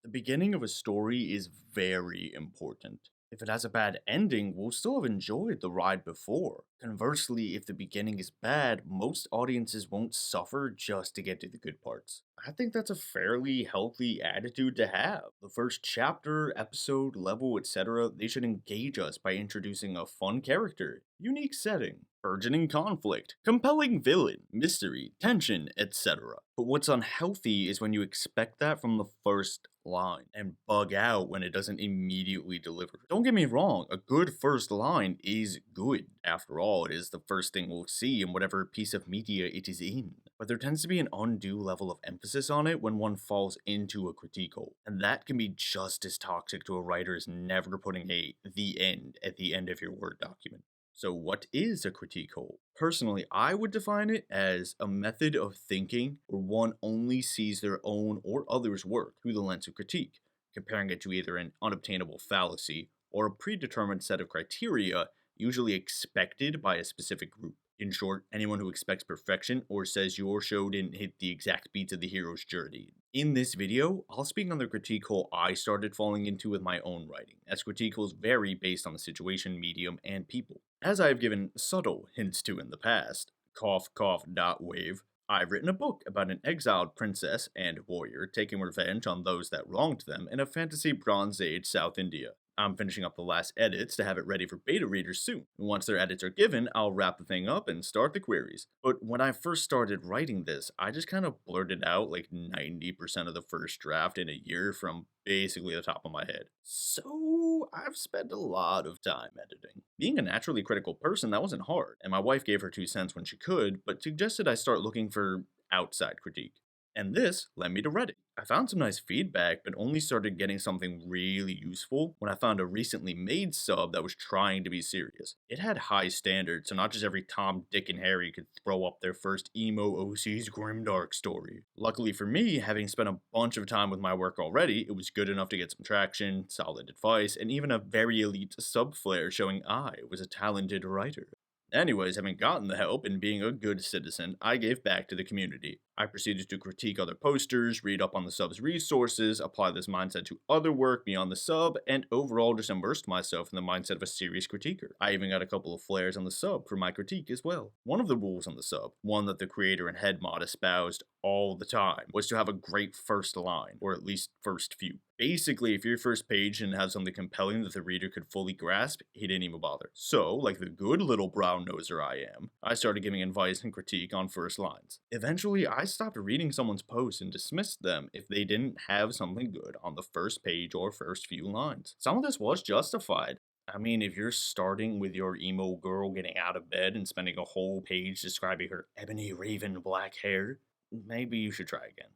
The beginning of a story is very important. If it has a bad ending, we'll still have enjoyed the ride before. Conversely, if the beginning is bad, most audiences won't suffer just to get to the good parts. I think that's a fairly healthy attitude to have. The first chapter, episode, level, etc., they should engage us by introducing a fun character, unique setting, burgeoning conflict, compelling villain, mystery, tension, etc. But what's unhealthy is when you expect that from the first line and bug out when it doesn't immediately deliver. Don't get me wrong, a good first line is good. After all, it is the first thing we'll see in whatever piece of media it is in. But there tends to be an undue level of emphasis on it when one falls into a critique hole. And that can be just as toxic to a writer as never putting a the end at the end of your Word document. So, what is a critique hole? Personally, I would define it as a method of thinking where one only sees their own or others' work through the lens of critique, comparing it to either an unobtainable fallacy or a predetermined set of criteria usually expected by a specific group. In short, anyone who expects perfection or says your show didn't hit the exact beats of the hero's journey. In this video, I'll speak on the critique hole I started falling into with my own writing, as critique holes vary based on the situation, medium, and people. As I have given subtle hints to in the past, cough cough dot wave, I've written a book about an exiled princess and warrior taking revenge on those that wronged them in a fantasy Bronze Age South India. I'm finishing up the last edits to have it ready for beta readers soon. Once their edits are given, I'll wrap the thing up and start the queries. But when I first started writing this, I just kind of blurted out like 90% of the first draft in a year from basically the top of my head. So I've spent a lot of time editing. Being a naturally critical person, that wasn't hard, and my wife gave her 2 cents when she could, but suggested I start looking for outside critique. And this led me to Reddit. I found some nice feedback, but only started getting something really useful when I found a recently made sub that was trying to be serious. It had high standards, so not just every Tom, Dick, and Harry could throw up their first emo OC's grimdark story. Luckily for me, having spent a bunch of time with my work already, it was good enough to get some traction, solid advice, and even a very elite sub flare showing I was a talented writer. Anyways, having gotten the help and being a good citizen, I gave back to the community. I proceeded to critique other posters, read up on the sub's resources, apply this mindset to other work beyond the sub, and overall just immersed myself in the mindset of a serious critiquer. I even got a couple of flares on the sub for my critique as well. One of the rules on the sub, one that the creator and head mod espoused all the time, was to have a great first line, or at least first few. Basically, if your first page didn't have something compelling that the reader could fully grasp, he didn't even bother. So, like the good little brown noser I am, I started giving advice and critique on first lines. Eventually, I stopped reading someone's posts and dismissed them if they didn't have something good on the first page or first few lines. Some of this was justified. I mean, if you're starting with your emo girl getting out of bed and spending a whole page describing her ebony raven black hair, maybe you should try again.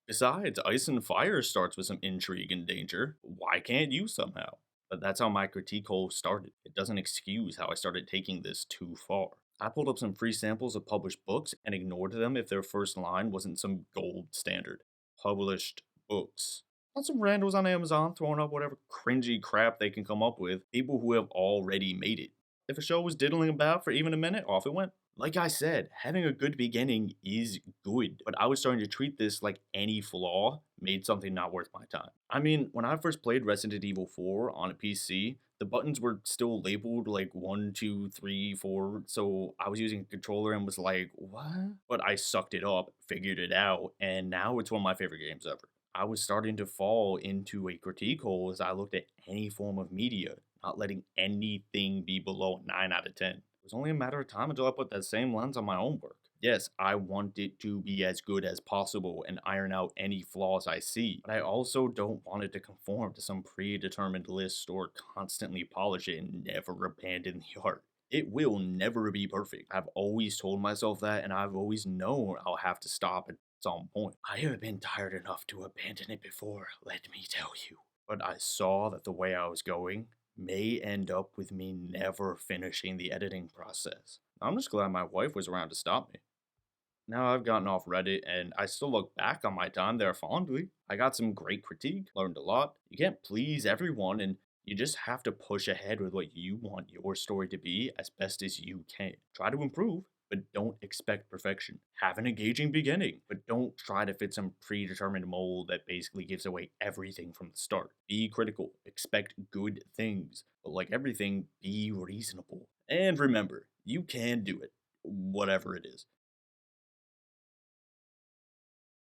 Besides, Ice and Fire starts with some intrigue and danger. Why can't you somehow? But that's how my critique hole started. It doesn't excuse how I started taking this too far. I pulled up some free samples of published books and ignored them if their first line wasn't some gold standard. Published books. Not some randos on Amazon throwing up whatever cringy crap they can come up with. People who have already made it. If a show was diddling about for even a minute, off it went. Like I said, having a good beginning is good, but I was starting to treat this like any flaw made something not worth my time. I mean, when I first played Resident Evil 4 on a PC, the buttons were still labeled like 1, 2, 3, 4, so I was using a controller and was like, what? But I sucked it up, figured it out, and now it's one of my favorite games ever. I was starting to fall into a critique hole as I looked at any form of media, not letting anything be below 9 out of 10. It was only a matter of time until I put that same lens on my own work. Yes, I want it to be as good as possible and iron out any flaws I see, but I also don't want it to conform to some predetermined list or constantly polish it and never abandon the art. It will never be perfect. I've always told myself that, and I've always known I'll have to stop at some point. I have been tired enough to abandon it before, let me tell you. But I saw that the way I was going may end up with me never finishing the editing process. I'm just glad my wife was around to stop me. Now I've gotten off Reddit and I still look back on my time there fondly. I got some great critique, learned a lot. You can't please everyone, and you just have to push ahead with what you want your story to be as best as you can. Try to improve, but don't expect perfection. Have an engaging beginning, but don't try to fit some predetermined mold that basically gives away everything from the start. Be critical, expect good things, but like everything, be reasonable. And remember, you can do it, whatever it is.